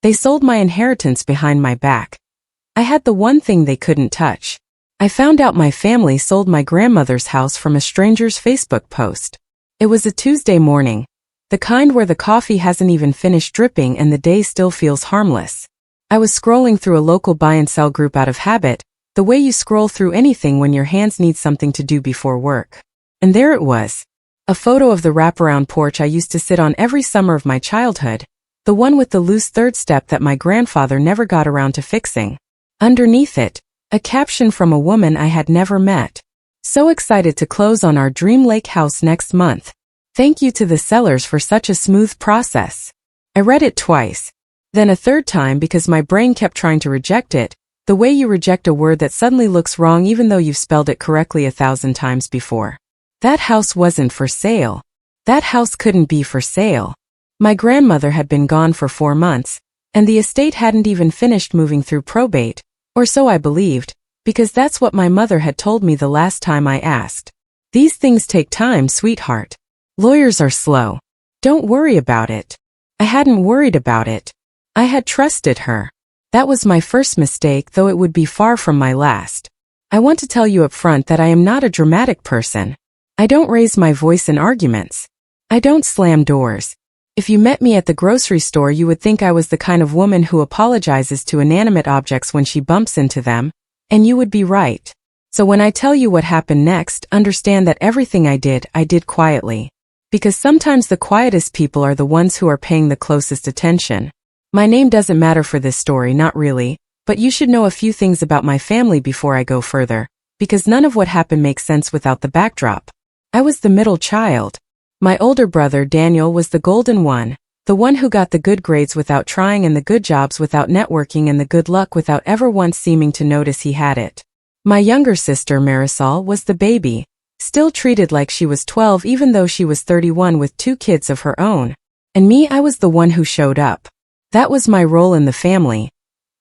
They sold my inheritance behind my back. I had the one thing they couldn't touch. I found out my family sold my grandmother's house from a stranger's Facebook post. It was a Tuesday morning, the kind where the coffee hasn't even finished dripping and the day still feels harmless. I was scrolling through a local buy and sell group out of habit, the way you scroll through anything when your hands need something to do before work. And there it was. A photo of the wraparound porch I used to sit on every summer of my childhood, the one with the loose third step that my grandfather never got around to fixing. Underneath it, a caption from a woman I had never met. So excited to close on our dream lake house next month. Thank you to the sellers for such a smooth process. I read it twice, then a third time because my brain kept trying to reject it, the way you reject a word that suddenly looks wrong even though you've spelled it correctly 1,000 times before. That house wasn't for sale. That house couldn't be for sale. My grandmother had been gone for 4 months, and the estate hadn't even finished moving through probate, or so I believed, because that's what my mother had told me the last time I asked. These things take time, sweetheart. Lawyers are slow. Don't worry about it. I hadn't worried about it. I had trusted her. That was my first mistake, though it would be far from my last. I want to tell you up front that I am not a dramatic person. I don't raise my voice in arguments. I don't slam doors. If you met me at the grocery store, you would think I was the kind of woman who apologizes to inanimate objects when she bumps into them, and you would be right. So when I tell you what happened next, understand that everything I did quietly. Because sometimes the quietest people are the ones who are paying the closest attention. My name doesn't matter for this story, not really, but you should know a few things about my family before I go further, because none of what happened makes sense without the backdrop. I was the middle child. My older brother Daniel was the golden one, the one who got the good grades without trying and the good jobs without networking and the good luck without ever once seeming to notice he had it. My younger sister Marisol was the baby, still treated like she was 12 even though she was 31 with 2 kids of her own. And me, I was the one who showed up. That was my role in the family.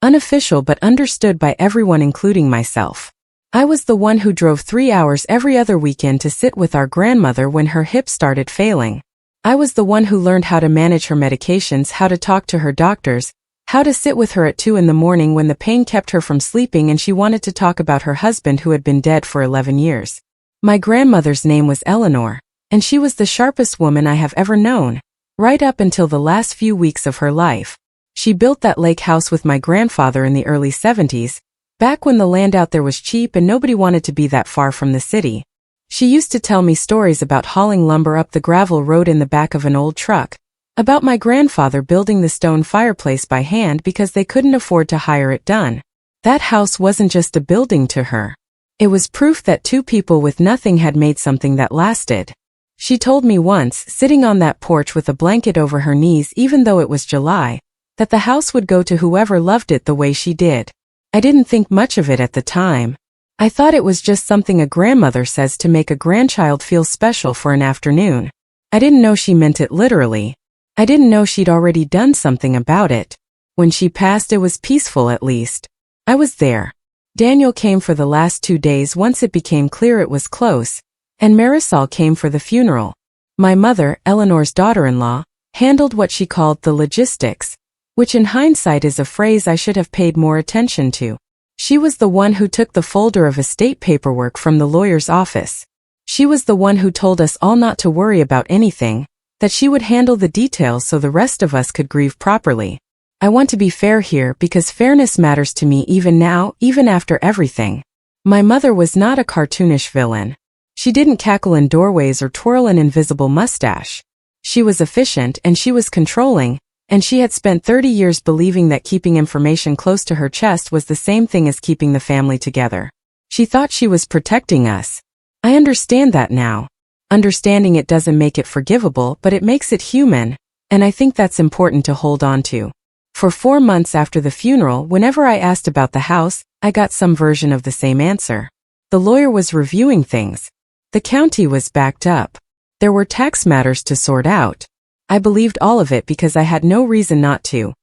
Unofficial but understood by everyone including myself. I was the one who drove 3 hours every other weekend to sit with our grandmother when her hip started failing. I was the one who learned how to manage her medications, how to talk to her doctors, how to sit with her at 2 in the morning when the pain kept her from sleeping and she wanted to talk about her husband who had been dead for 11 years. My grandmother's name was Eleanor, and she was the sharpest woman I have ever known, right up until the last few weeks of her life. She built that lake house with my grandfather in the early 70s, back when the land out there was cheap and nobody wanted to be that far from the city. She used to tell me stories about hauling lumber up the gravel road in the back of an old truck, about my grandfather building the stone fireplace by hand because they couldn't afford to hire it done. That house wasn't just a building to her. It was proof that 2 people with nothing had made something that lasted. She told me once, sitting on that porch with a blanket over her knees even though it was July, that the house would go to whoever loved it the way she did. I didn't think much of it at the time. I thought it was just something a grandmother says to make a grandchild feel special for an afternoon. I didn't know she meant it literally. I didn't know she'd already done something about it. When she passed, it was peaceful at least. I was there. Daniel came for the last 2 days once it became clear it was close, and Marisol came for the funeral. My mother, Eleanor's daughter-in-law, handled what she called the logistics, which in hindsight is a phrase I should have paid more attention to. She was the one who took the folder of estate paperwork from the lawyer's office. She was the one who told us all not to worry about anything, that she would handle the details so the rest of us could grieve properly. I want to be fair here because fairness matters to me even now, even after everything. My mother was not a cartoonish villain. She didn't cackle in doorways or twirl an invisible mustache. She was efficient and she was controlling, and she had spent 30 years believing that keeping information close to her chest was the same thing as keeping the family together. She thought she was protecting us. I understand that now. Understanding it doesn't make it forgivable, but it makes it human, and I think that's important to hold on to. For 4 months after the funeral, whenever I asked about the house, I got some version of the same answer. The lawyer was reviewing things. The county was backed up. There were tax matters to sort out. I believed all of it because I had no reason not to.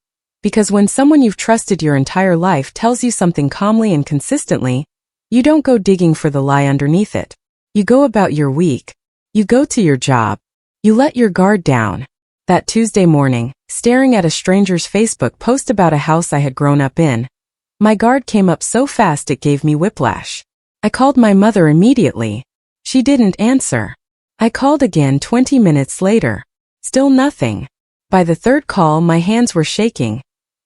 Because when someone you've trusted your entire life tells you something calmly and consistently, you don't go digging for the lie underneath it. You go about your week. You go to your job. You let your guard down. That Tuesday morning, staring at a stranger's Facebook post about a house I had grown up in, my guard came up so fast it gave me whiplash. I called my mother immediately. She didn't answer. I called again 20 minutes later. Still nothing. By the third call, my hands were shaking.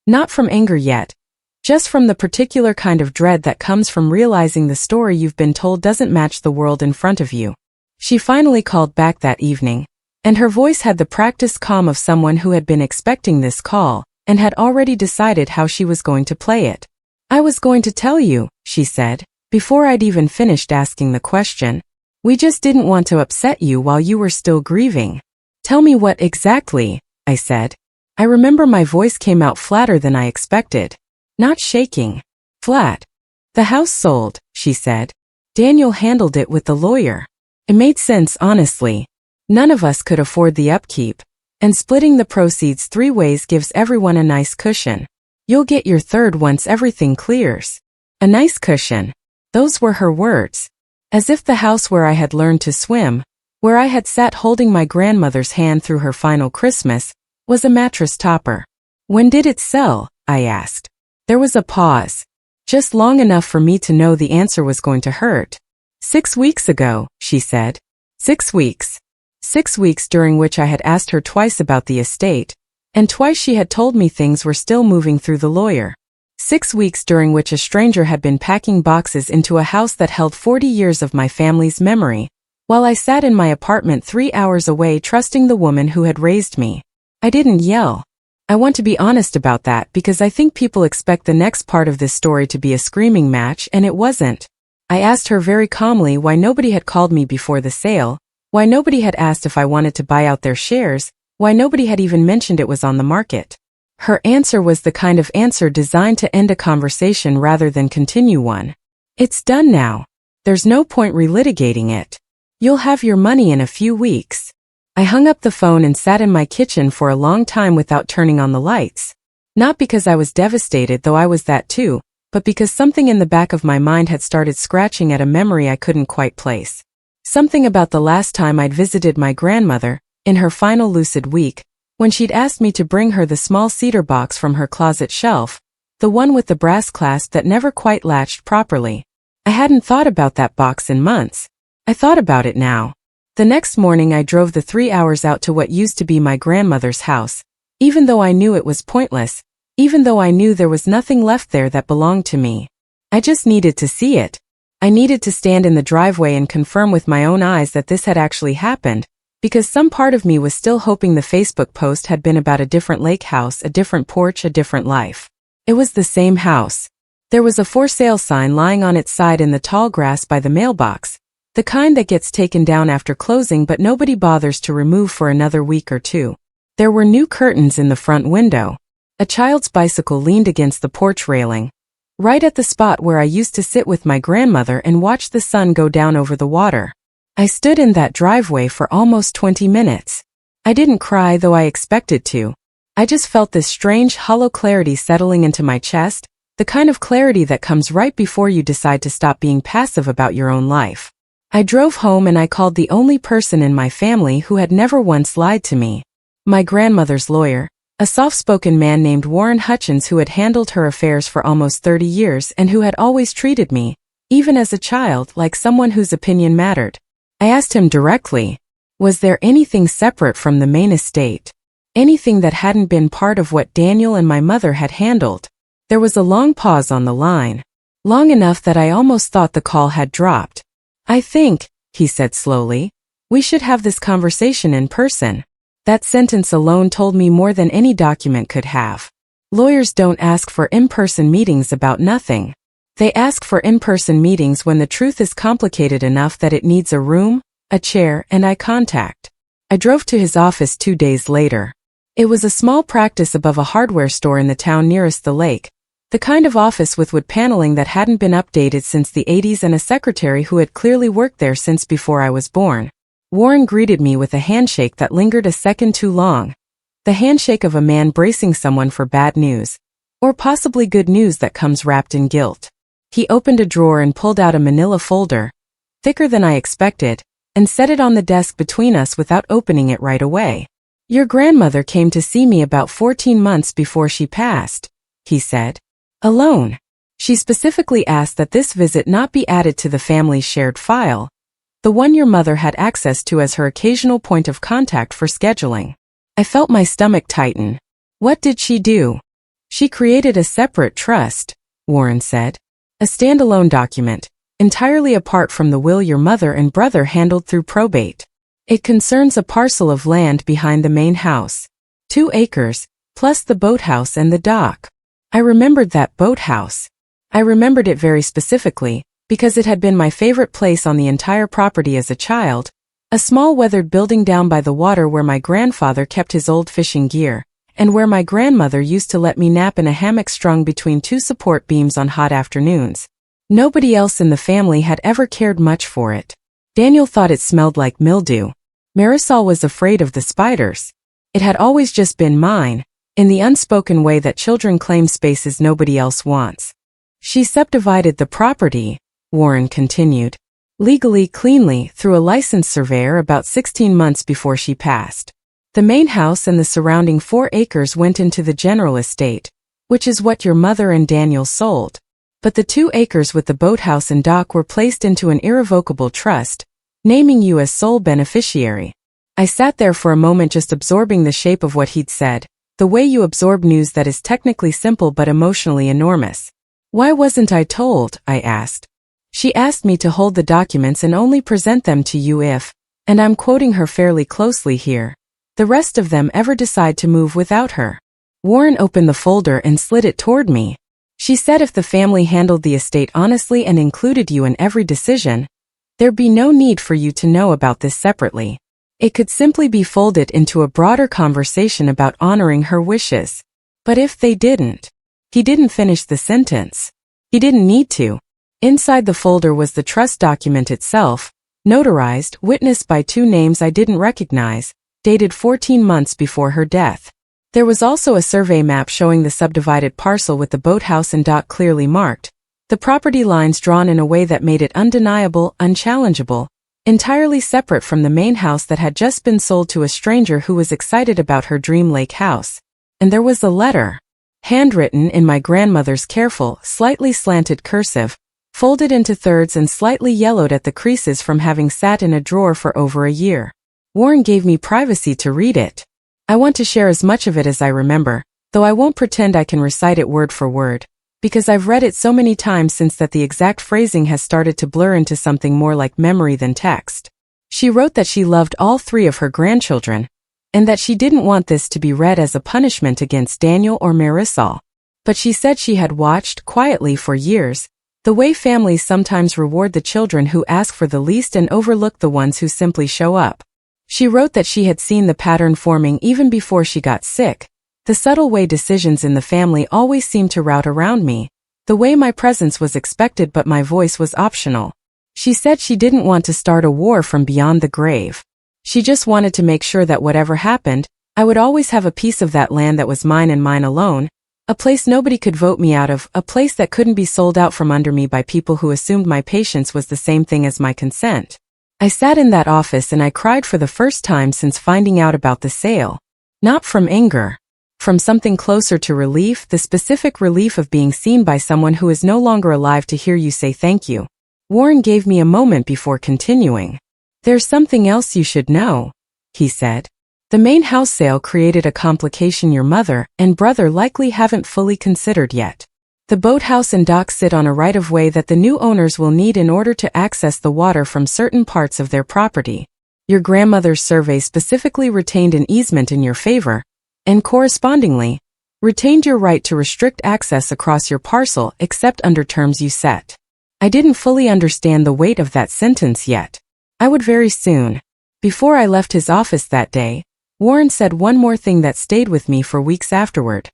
Not from anger yet. Just from the particular kind of dread that comes from realizing the story you've been told doesn't match the world in front of you. She finally called back that evening, and her voice had the practiced calm of someone who had been expecting this call and had already decided how she was going to play it. "I was going to tell you," she said, before I'd even finished asking the question. "We just didn't want to upset you while you were still grieving." "Tell me what exactly," I said. I remember my voice came out flatter than I expected. Not shaking. Flat. "The house sold," she said. "Daniel handled it with the lawyer." It made sense, honestly. None of us could afford the upkeep, and splitting the proceeds 3 ways gives everyone a nice cushion. "You'll get your third once everything clears." A nice cushion. Those were her words. As if the house where I had learned to swim, where I had sat holding my grandmother's hand through her final Christmas, was a mattress topper. "When did it sell?" I asked. There was a pause. Just long enough for me to know the answer was going to hurt. 6 weeks ago, she said. 6 weeks. 6 weeks during which I had asked her twice about the estate, and twice she had told me things were still moving through the lawyer. 6 weeks during which a stranger had been packing boxes into a house that held 40 years of my family's memory, while I sat in my apartment 3 hours away trusting the woman who had raised me. I didn't yell. I want to be honest about that because I think people expect the next part of this story to be a screaming match, and it wasn't. I asked her very calmly why nobody had called me before the sale, why nobody had asked if I wanted to buy out their shares, why nobody had even mentioned it was on the market. Her answer was the kind of answer designed to end a conversation rather than continue one. "It's done now. There's no point relitigating it. You'll have your money in a few weeks." I hung up the phone and sat in my kitchen for a long time without turning on the lights. Not because I was devastated, though I was that too, but because something in the back of my mind had started scratching at a memory I couldn't quite place. Something about the last time I'd visited my grandmother, in her final lucid week, when she'd asked me to bring her the small cedar box from her closet shelf, the one with the brass clasp that never quite latched properly. I hadn't thought about that box in months. I thought about it now. The next morning I drove the 3 hours out to what used to be my grandmother's house, even though I knew it was pointless, even though I knew there was nothing left there that belonged to me. I just needed to see it. I needed to stand in the driveway and confirm with my own eyes that this had actually happened, because some part of me was still hoping the Facebook post had been about a different lake house, a different porch, a different life. It was the same house. There was a for sale sign lying on its side in the tall grass by the mailbox, the kind that gets taken down after closing but nobody bothers to remove for another week or two. There were new curtains in the front window. A child's bicycle leaned against the porch railing, right at the spot where I used to sit with my grandmother and watch the sun go down over the water. I stood in that driveway for almost 20 minutes. I didn't cry, though I expected to. I just felt this strange, hollow clarity settling into my chest, the kind of clarity that comes right before you decide to stop being passive about your own life. I drove home and I called the only person in my family who had never once lied to me. My grandmother's lawyer, a soft-spoken man named Warren Hutchins who had handled her affairs for almost 30 years and who had always treated me, even as a child, like someone whose opinion mattered. I asked him directly, was there anything separate from the main estate? Anything that hadn't been part of what Daniel and my mother had handled? There was a long pause on the line. Long enough that I almost thought the call had dropped. "I think," he said slowly, "we should have this conversation in person." That sentence alone told me more than any document could have. Lawyers don't ask for in-person meetings about nothing. They ask for in-person meetings when the truth is complicated enough that it needs a room, a chair, and eye contact. I drove to his office 2 days later. It was a small practice above a hardware store in the town nearest the lake, the kind of office with wood paneling that hadn't been updated since the 80s and a secretary who had clearly worked there since before I was born. Warren greeted me with a handshake that lingered a second too long. The handshake of a man bracing someone for bad news, or possibly good news that comes wrapped in guilt. He opened a drawer and pulled out a manila folder, thicker than I expected, and set it on the desk between us without opening it right away. Your grandmother came to see me about 14 months before she passed, he said. Alone. She specifically asked that this visit not be added to the family's shared file, the one your mother had access to as her occasional point of contact for scheduling. I felt my stomach tighten. What did she do? She created a separate trust, Warren said. A standalone document, entirely apart from the will your mother and brother handled through probate. It concerns a parcel of land behind the main house. 2 acres, plus the boathouse and the dock. I remembered that boathouse. I remembered it very specifically, because it had been my favorite place on the entire property as a child, a small weathered building down by the water where my grandfather kept his old fishing gear, and where my grandmother used to let me nap in a hammock strung between 2 support beams on hot afternoons. Nobody else in the family had ever cared much for it. Daniel thought it smelled like mildew. Marisol was afraid of the spiders. It had always just been mine, in the unspoken way that children claim spaces nobody else wants. She subdivided the property, Warren continued, legally, cleanly, through a licensed surveyor about 16 months before she passed. The main house and the surrounding 4 acres went into the general estate, which is what your mother and Daniel sold. But the 2 acres with the boathouse and dock were placed into an irrevocable trust, naming you as sole beneficiary. I sat there for a moment just absorbing the shape of what he'd said, the way you absorb news that is technically simple but emotionally enormous. Why wasn't I told? I asked. She asked me to hold the documents and only present them to you if, and I'm quoting her fairly closely here, the rest of them ever decide to move without her. Warren opened the folder and slid it toward me. She said if the family handled the estate honestly and included you in every decision, there'd be no need for you to know about this separately. It could simply be folded into a broader conversation about honoring her wishes. But if they didn't, he didn't finish the sentence. He didn't need to. Inside the folder was the trust document itself, notarized, witnessed by 2 names I didn't recognize, dated 14 months before her death. There was also a survey map showing the subdivided parcel with the boathouse and dock clearly marked, the property lines drawn in a way that made it undeniable, unchallengeable, entirely separate from the main house that had just been sold to a stranger who was excited about her dream lake house. And there was a letter. Handwritten in my grandmother's careful, slightly slanted cursive, folded into thirds and slightly yellowed at the creases from having sat in a drawer for over a year. Warren gave me privacy to read it. I want to share as much of it as I remember, though I won't pretend I can recite it word for word, because I've read it so many times since that the exact phrasing has started to blur into something more like memory than text. She wrote that she loved all 3 of her grandchildren, and that she didn't want this to be read as a punishment against Daniel or Marisol. But she said she had watched, quietly for years, the way families sometimes reward the children who ask for the least and overlook the ones who simply show up. She wrote that she had seen the pattern forming even before she got sick, the subtle way decisions in the family always seemed to route around me, the way my presence was expected but my voice was optional. She said she didn't want to start a war from beyond the grave. She just wanted to make sure that whatever happened, I would always have a piece of that land that was mine and mine alone, a place nobody could vote me out of, a place that couldn't be sold out from under me by people who assumed my patience was the same thing as my consent. I sat in that office and I cried for the first time since finding out about the sale. Not from anger. From something closer to relief, the specific relief of being seen by someone who is no longer alive to hear you say thank you. Warren gave me a moment before continuing. There's something else you should know, he said. The main house sale created a complication your mother and brother likely haven't fully considered yet. The boathouse and dock sit on a right-of-way that the new owners will need in order to access the water from certain parts of their property. Your grandmother's survey specifically retained an easement in your favor, and correspondingly, retained your right to restrict access across your parcel except under terms you set. I didn't fully understand the weight of that sentence yet. I would very soon. Before I left his office that day, Warren said one more thing that stayed with me for weeks afterward.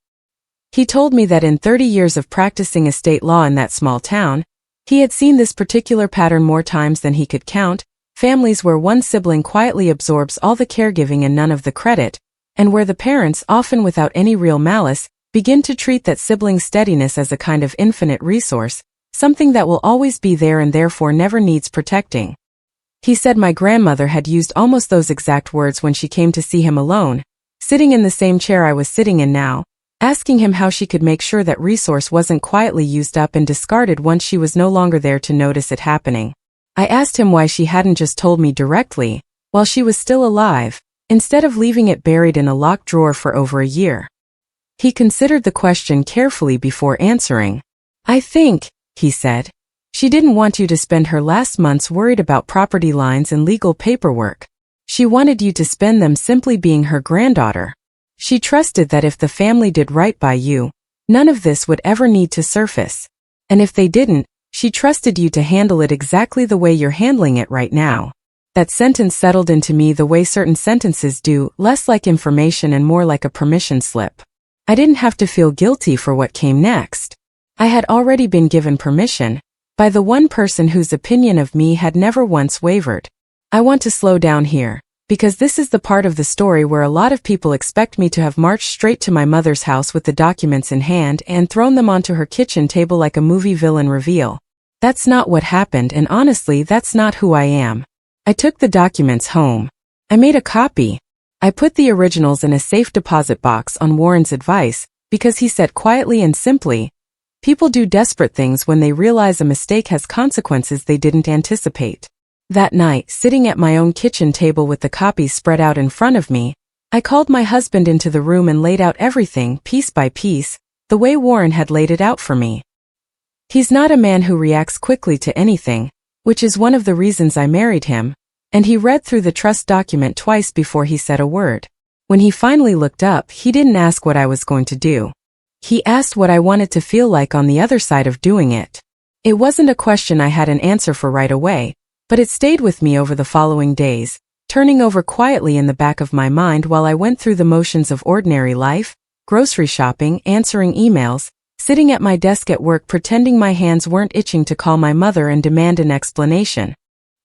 He told me that in 30 years of practicing estate law in that small town, he had seen this particular pattern more times than he could count, families where one sibling quietly absorbs all the caregiving and none of the credit, and where the parents, often without any real malice, begin to treat that sibling's steadiness as a kind of infinite resource, something that will always be there and therefore never needs protecting. He said my grandmother had used almost those exact words when she came to see him alone, sitting in the same chair I was sitting in now, asking him how she could make sure that resource wasn't quietly used up and discarded once she was no longer there to notice it happening. I asked him why she hadn't just told me directly, while she was still alive, instead of leaving it buried in a locked drawer for over a year. He considered the question carefully before answering. "I think," he said, "she didn't want you to spend her last months worried about property lines and legal paperwork. She wanted you to spend them simply being her granddaughter. She trusted that if the family did right by you, none of this would ever need to surface. And if they didn't, she trusted you to handle it exactly the way you're handling it right now." That sentence settled into me the way certain sentences do, less like information and more like a permission slip. I didn't have to feel guilty for what came next. I had already been given permission by the one person whose opinion of me had never once wavered. I want to slow down here, because this is the part of the story where a lot of people expect me to have marched straight to my mother's house with the documents in hand and thrown them onto her kitchen table like a movie villain reveal. That's not what happened, and honestly, that's not who I am. I took the documents home. I made a copy. I put the originals in a safe deposit box on Warren's advice, because he said quietly and simply, "People do desperate things when they realize a mistake has consequences they didn't anticipate." That night, sitting at my own kitchen table with the copies spread out in front of me, I called my husband into the room and laid out everything, piece by piece, the way Warren had laid it out for me. He's not a man who reacts quickly to anything, which is one of the reasons I married him, and he read through the trust document twice before he said a word. When he finally looked up, he didn't ask what I was going to do. He asked what I wanted to feel like on the other side of doing it. It wasn't a question I had an answer for right away, but it stayed with me over the following days, turning over quietly in the back of my mind while I went through the motions of ordinary life, grocery shopping, answering emails, sitting at my desk at work pretending my hands weren't itching to call my mother and demand an explanation.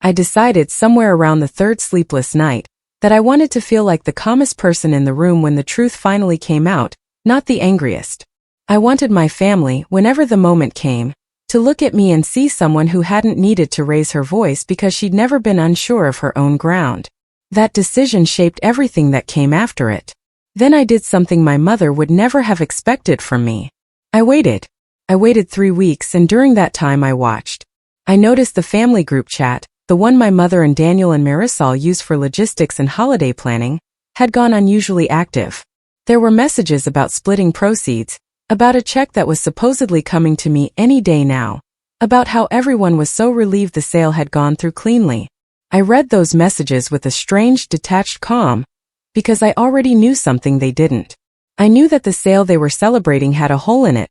I decided somewhere around the third sleepless night that I wanted to feel like the calmest person in the room when the truth finally came out, not the angriest. I wanted my family, whenever the moment came, to look at me and see someone who hadn't needed to raise her voice because she'd never been unsure of her own ground. That decision shaped everything that came after it. Then I did something my mother would never have expected from me. I waited. I waited 3 weeks, and during that time I watched. I noticed the family group chat, the one my mother and Daniel and Marisol use for logistics and holiday planning, had gone unusually active. There were messages about splitting proceeds, about a check that was supposedly coming to me any day now, about how everyone was so relieved the sale had gone through cleanly. I read those messages with a strange, detached calm, because I already knew something they didn't. I knew that the sale they were celebrating had a hole in it,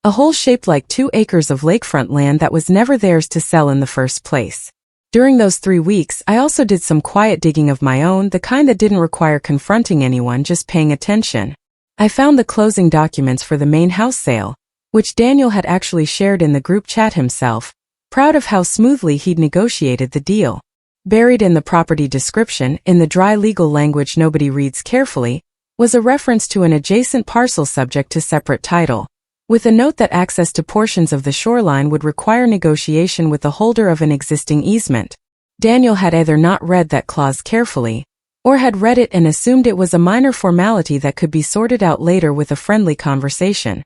a hole shaped like 2 acres of lakefront land that was never theirs to sell in the first place. During those 3 weeks, I also did some quiet digging of my own, the kind that didn't require confronting anyone, just paying attention. I found the closing documents for the main house sale, which Daniel had actually shared in the group chat himself, proud of how smoothly he'd negotiated the deal. Buried in the property description, in the dry legal language nobody reads carefully, was a reference to an adjacent parcel subject to separate title, with a note that access to portions of the shoreline would require negotiation with the holder of an existing easement. Daniel had either not read that clause carefully, or had read it and assumed it was a minor formality that could be sorted out later with a friendly conversation.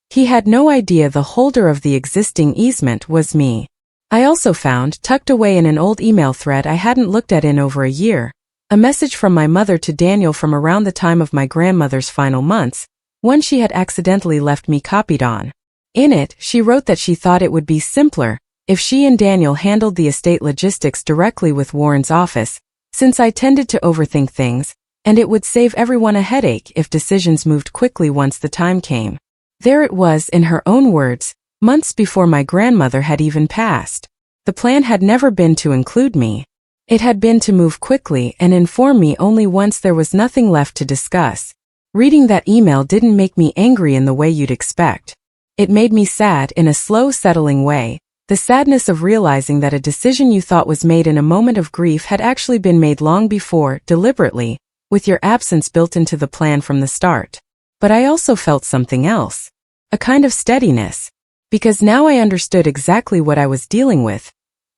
He had no idea the holder of the existing easement was me. I also found, tucked away in an old email thread I hadn't looked at in over a year, a message from my mother to Daniel from around the time of my grandmother's final months, one she had accidentally left me copied on. In it, she wrote that she thought it would be simpler if she and Daniel handled the estate logistics directly with Warren's office, since I tended to overthink things, and it would save everyone a headache if decisions moved quickly once the time came. There it was, in her own words, months before my grandmother had even passed. The plan had never been to include me. It had been to move quickly and inform me only once there was nothing left to discuss. Reading that email didn't make me angry in the way you'd expect. It made me sad in a slow, settling way, the sadness of realizing that a decision you thought was made in a moment of grief had actually been made long before, deliberately, with your absence built into the plan from the start. But I also felt something else. A kind of steadiness. Because now I understood exactly what I was dealing with,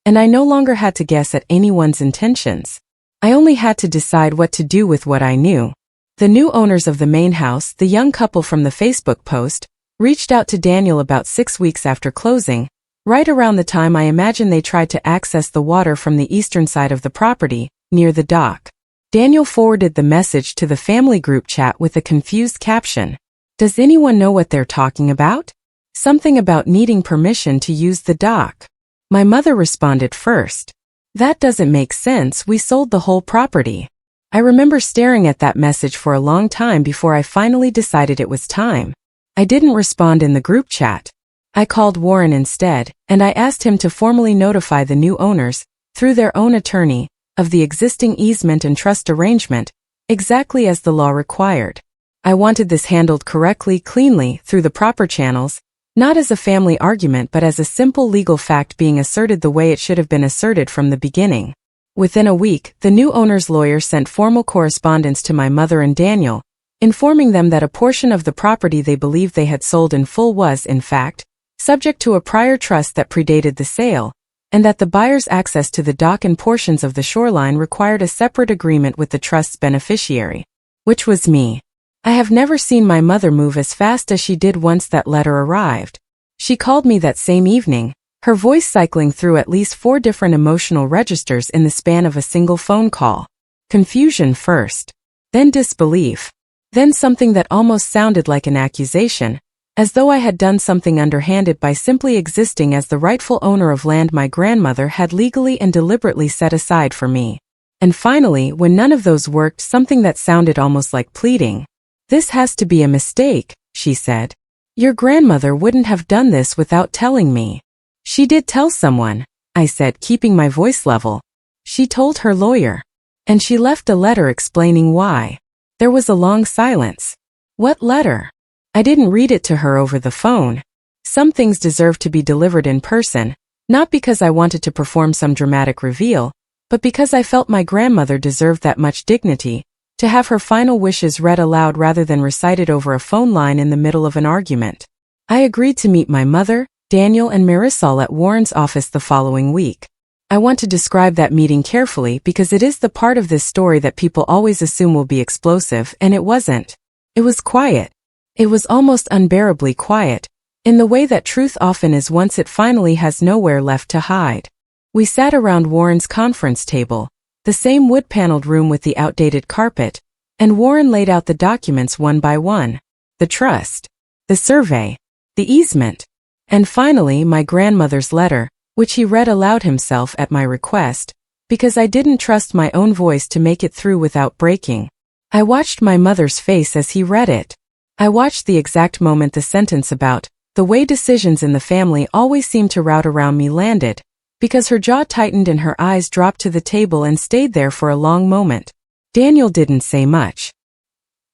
and I no longer had to guess at anyone's intentions. I only had to decide what to do with what I knew. The new owners of the main house, the young couple from the Facebook post, reached out to Daniel about 6 weeks after closing, right around the time I imagine they tried to access the water from the eastern side of the property, near the dock. Daniel forwarded the message to the family group chat with a confused caption. "Does anyone know what they're talking about? Something about needing permission to use the dock." My mother responded first. "That doesn't make sense, we sold the whole property." I remember staring at that message for a long time before I finally decided it was time. I didn't respond in the group chat. I called Warren instead, and I asked him to formally notify the new owners, through their own attorney, of the existing easement and trust arrangement, exactly as the law required. I wanted this handled correctly, cleanly, through the proper channels, not as a family argument but as a simple legal fact being asserted the way it should have been asserted from the beginning. Within a week, the new owner's lawyer sent formal correspondence to my mother and Daniel, informing them that a portion of the property they believed they had sold in full was, in fact, subject to a prior trust that predated the sale, and that the buyer's access to the dock and portions of the shoreline required a separate agreement with the trust's beneficiary, which was me. I have never seen my mother move as fast as she did once that letter arrived. She called me that same evening, her voice cycling through at least 4 different emotional registers in the span of a single phone call. Confusion first, then disbelief, then something that almost sounded like an accusation, as though I had done something underhanded by simply existing as the rightful owner of land my grandmother had legally and deliberately set aside for me. And finally, when none of those worked, something that sounded almost like pleading. "This has to be a mistake," she said. "Your grandmother wouldn't have done this without telling me." "She did tell someone," I said, keeping my voice level. "She told her lawyer. And she left a letter explaining why." There was a long silence. "What letter?" "I didn't read it to her over the phone. Some things deserve to be delivered in person, not because I wanted to perform some dramatic reveal, but because I felt my grandmother deserved that much dignity, to have her final wishes read aloud rather than recited over a phone line in the middle of an argument. I agreed to meet my mother, Daniel and Marisol at Warren's office the following week. I want to describe that meeting carefully because it is the part of this story that people always assume will be explosive, and it wasn't. It was quiet. It was almost unbearably quiet, in the way that truth often is once it finally has nowhere left to hide. We sat around Warren's conference table, the same wood-paneled room with the outdated carpet, and Warren laid out the documents one by one. The trust, the survey, the easement, and finally my grandmother's letter, which he read aloud himself at my request, because I didn't trust my own voice to make it through without breaking. I watched my mother's face as he read it. I watched the exact moment the sentence about the way decisions in the family always seem to route around me landed, because her jaw tightened and her eyes dropped to the table and stayed there for a long moment. Daniel didn't say much.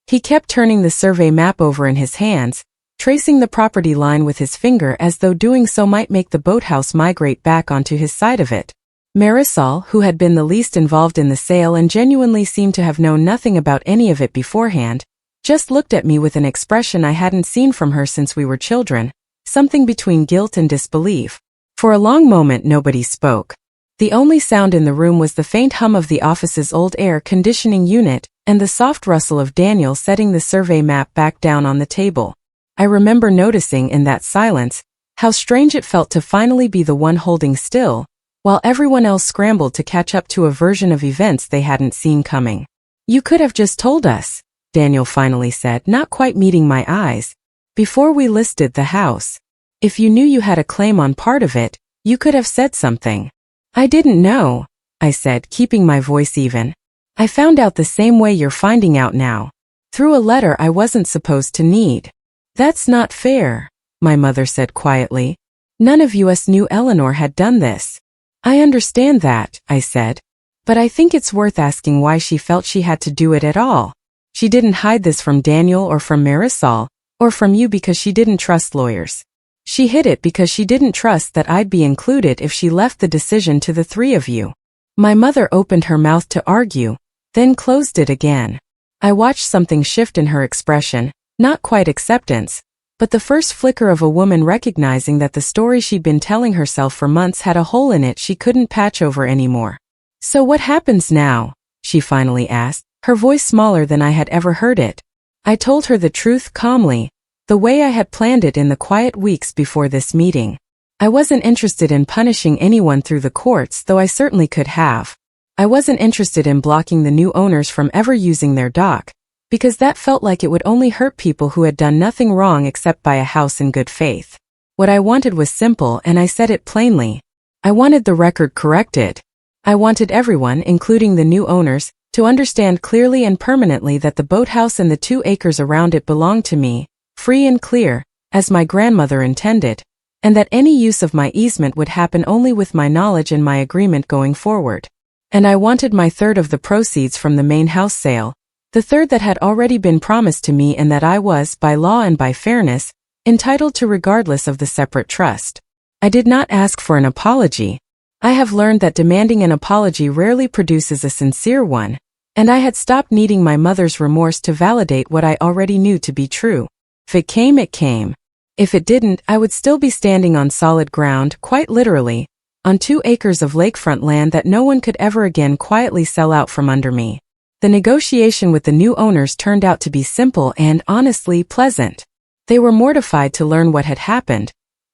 He kept turning the survey map over in his hands, tracing the property line with his finger as though doing so might make the boathouse migrate back onto his side of it. Marisol, who had been the least involved in the sale and genuinely seemed to have known nothing about any of it beforehand, just looked at me with an expression I hadn't seen from her since we were children, something between guilt and disbelief. For a long moment nobody spoke. The only sound in the room was the faint hum of the office's old air conditioning unit and the soft rustle of Daniel setting the survey map back down on the table. I remember noticing in that silence how strange it felt to finally be the one holding still, while everyone else scrambled to catch up to a version of events they hadn't seen coming. "You could have just told us," Daniel finally said, not quite meeting my eyes, "before we listed the house. If you knew you had a claim on part of it, you could have said something." "I didn't know," I said, keeping my voice even. "I found out the same way you're finding out now. Through a letter I wasn't supposed to need." "That's not fair," my mother said quietly. "None of us knew Eleanor had done this." "I understand that," I said. "But I think it's worth asking why she felt she had to do it at all. She didn't hide this from Daniel or from Marisol, or from you because she didn't trust lawyers. She hid it because she didn't trust that I'd be included if she left the decision to the 3 of you." My mother opened her mouth to argue, then closed it again. I watched something shift in her expression, not quite acceptance, but the first flicker of a woman recognizing that the story she'd been telling herself for months had a hole in it she couldn't patch over anymore. "So what happens now?" she finally asked, her voice smaller than I had ever heard it. I told her the truth calmly, the way I had planned it in the quiet weeks before this meeting. I wasn't interested in punishing anyone through the courts, though I certainly could have. I wasn't interested in blocking the new owners from ever using their dock, because that felt like it would only hurt people who had done nothing wrong except buy a house in good faith. What I wanted was simple, and I said it plainly. I wanted the record corrected. I wanted everyone, including the new owners, to understand clearly and permanently that the boathouse and the 2 acres around it belonged to me, free and clear, as my grandmother intended, and that any use of my easement would happen only with my knowledge and my agreement going forward. And I wanted my third of the proceeds from the main house sale, the third that had already been promised to me and that I was, by law and by fairness, entitled to regardless of the separate trust. I did not ask for an apology. I have learned that demanding an apology rarely produces a sincere one, and I had stopped needing my mother's remorse to validate what I already knew to be true. If it came, it came. If it didn't, I would still be standing on solid ground, quite literally, on 2 acres of lakefront land that no one could ever again quietly sell out from under me. The negotiation with the new owners turned out to be simple and, honestly, pleasant. They were mortified to learn what had happened,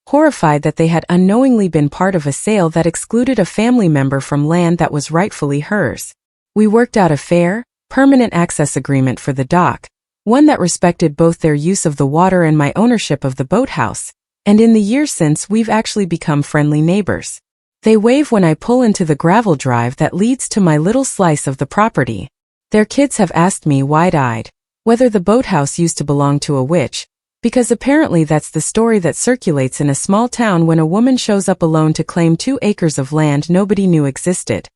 horrified that they had unknowingly been part of a sale that excluded a family member from land that was rightfully hers. We worked out a fair, permanent access agreement for the dock, one that respected both their use of the water and my ownership of the boathouse, and in the years since we've actually become friendly neighbors. They wave when I pull into the gravel drive that leads to my little slice of the property. Their kids have asked me wide-eyed whether the boathouse used to belong to a witch, because apparently that's the story that circulates in a small town when a woman shows up alone to claim 2 acres of land nobody knew existed.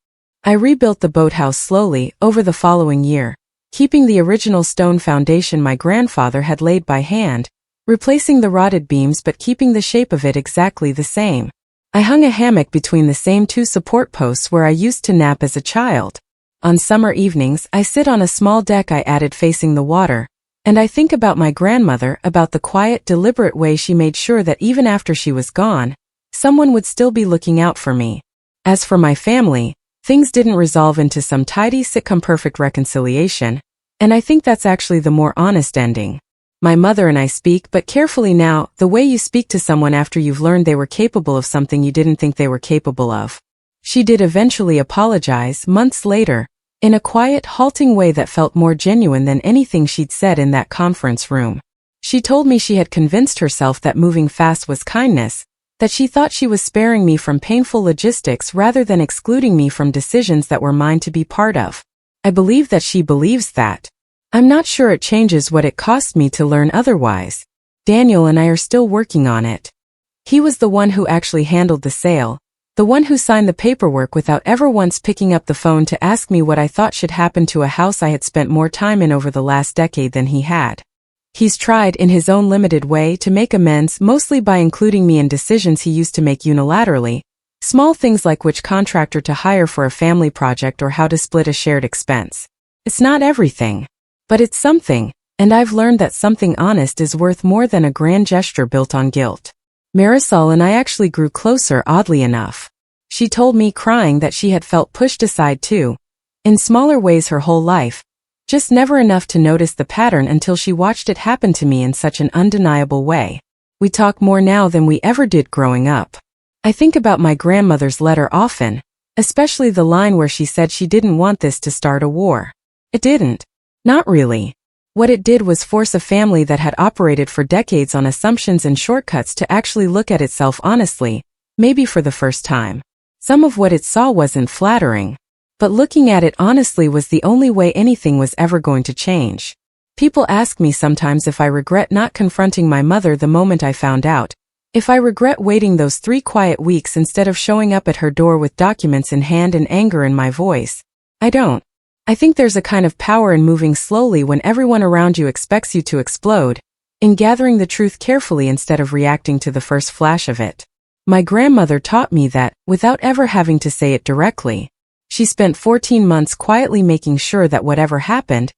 I rebuilt the boathouse slowly over the following year, keeping the original stone foundation my grandfather had laid by hand, replacing the rotted beams but keeping the shape of it exactly the same. I hung a hammock between the same 2 support posts where I used to nap as a child. On summer evenings, I sit on a small deck I added facing the water, and I think about my grandmother, about the quiet, deliberate way she made sure that even after she was gone, someone would still be looking out for me. As for my family, things didn't resolve into some tidy sitcom-perfect reconciliation, and I think that's actually the more honest ending. My mother and I speak, but carefully now, the way you speak to someone after you've learned they were capable of something you didn't think they were capable of. She did eventually apologize, months later, in a quiet, halting way that felt more genuine than anything she'd said in that conference room. She told me she had convinced herself that moving fast was kindness, that she thought she was sparing me from painful logistics rather than excluding me from decisions that were mine to be part of. I believe that she believes that. I'm not sure it changes what it cost me to learn otherwise. Daniel and I are still working on it. He was the one who actually handled the sale, the one who signed the paperwork without ever once picking up the phone to ask me what I thought should happen to a house I had spent more time in over the last decade than he had. He's tried, in his own limited way, to make amends, mostly by including me in decisions he used to make unilaterally, small things like which contractor to hire for a family project or how to split a shared expense. It's not everything, but it's something, and I've learned that something honest is worth more than a grand gesture built on guilt. Marisol and I actually grew closer, oddly enough. She told me, crying, that she had felt pushed aside too, in smaller ways her whole life, just never enough to notice the pattern until she watched it happen to me in such an undeniable way. We talk more now than we ever did growing up. I think about my grandmother's letter often, especially the line where she said she didn't want this to start a war. It didn't. Not really. What it did was force a family that had operated for decades on assumptions and shortcuts to actually look at itself honestly, maybe for the first time. Some of what it saw wasn't flattering, but looking at it honestly was the only way anything was ever going to change. People ask me sometimes if I regret not confronting my mother the moment I found out, if I regret waiting those 3 quiet weeks instead of showing up at her door with documents in hand and anger in my voice. I don't. I think there's a kind of power in moving slowly when everyone around you expects you to explode, in gathering the truth carefully instead of reacting to the first flash of it. My grandmother taught me that, without ever having to say it directly. She spent 14 months quietly making sure that whatever happened,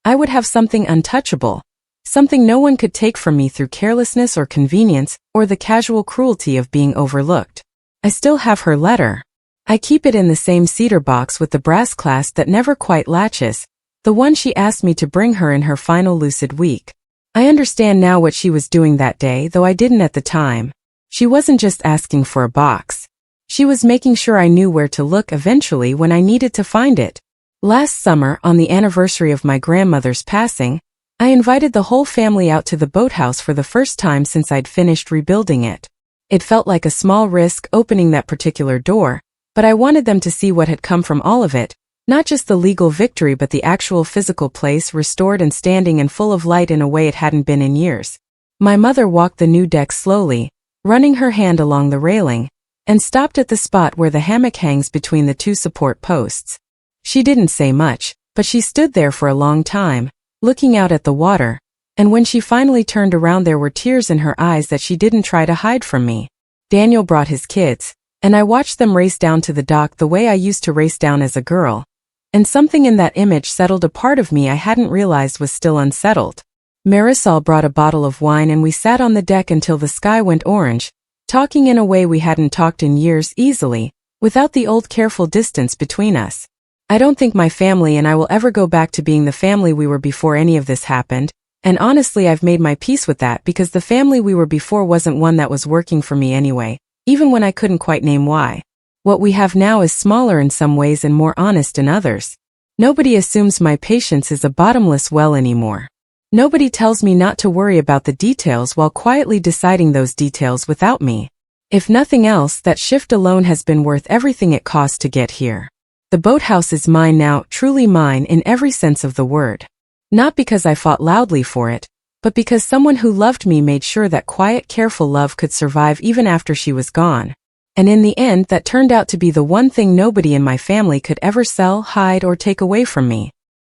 I would have something untouchable, something no one could take from me through carelessness or convenience, or the casual cruelty of being overlooked. I still have her letter. I keep it in the same cedar box with the brass clasp that never quite latches, The one she asked me to bring her in her final lucid week. I understand now what she was doing that day, though I didn't at the time. She wasn't just asking for a box. She was making sure I knew where to look eventually when I needed to find it. Last summer, on the anniversary of my grandmother's passing, I invited the whole family out to the boathouse for the first time since I'd finished rebuilding it. It felt like a small risk opening that particular door, but I wanted them to see what had come from all of it, not just the legal victory but the actual physical place restored and standing and full of light in a way it hadn't been in years. My mother walked the new deck slowly, running her hand along the railing, and stopped at the spot where the hammock hangs between the two support posts. She didn't say much, but she stood there for a long time, looking out at the water, and when she finally turned around there were tears in her eyes that she didn't try to hide from me. Daniel brought his kids, and I watched them race down to the dock the way I used to race down as a girl, and something in that image settled a part of me I hadn't realized was still unsettled. Marisol brought a bottle of wine and we sat on the deck until the sky went orange, talking in a way we hadn't talked in years easily, without the old careful distance between us. I don't think my family and I will ever go back to being the family we were before any of this happened, and honestly I've made my peace with that because the family we were before wasn't one that was working for me anyway, even when I couldn't quite name why. What we have now is smaller in some ways and more honest in others. Nobody assumes my patience is a bottomless well anymore. Nobody tells me not to worry about the details while quietly deciding those details without me. If nothing else, that shift alone has been worth everything it cost to get here. The boathouse is mine now, truly mine in every sense of the word. Not because I fought loudly for it, but because someone who loved me made sure that quiet, careful love could survive even after she was gone. And in the end, that turned out to be the one thing nobody in my family could ever sell, hide, or take away from me.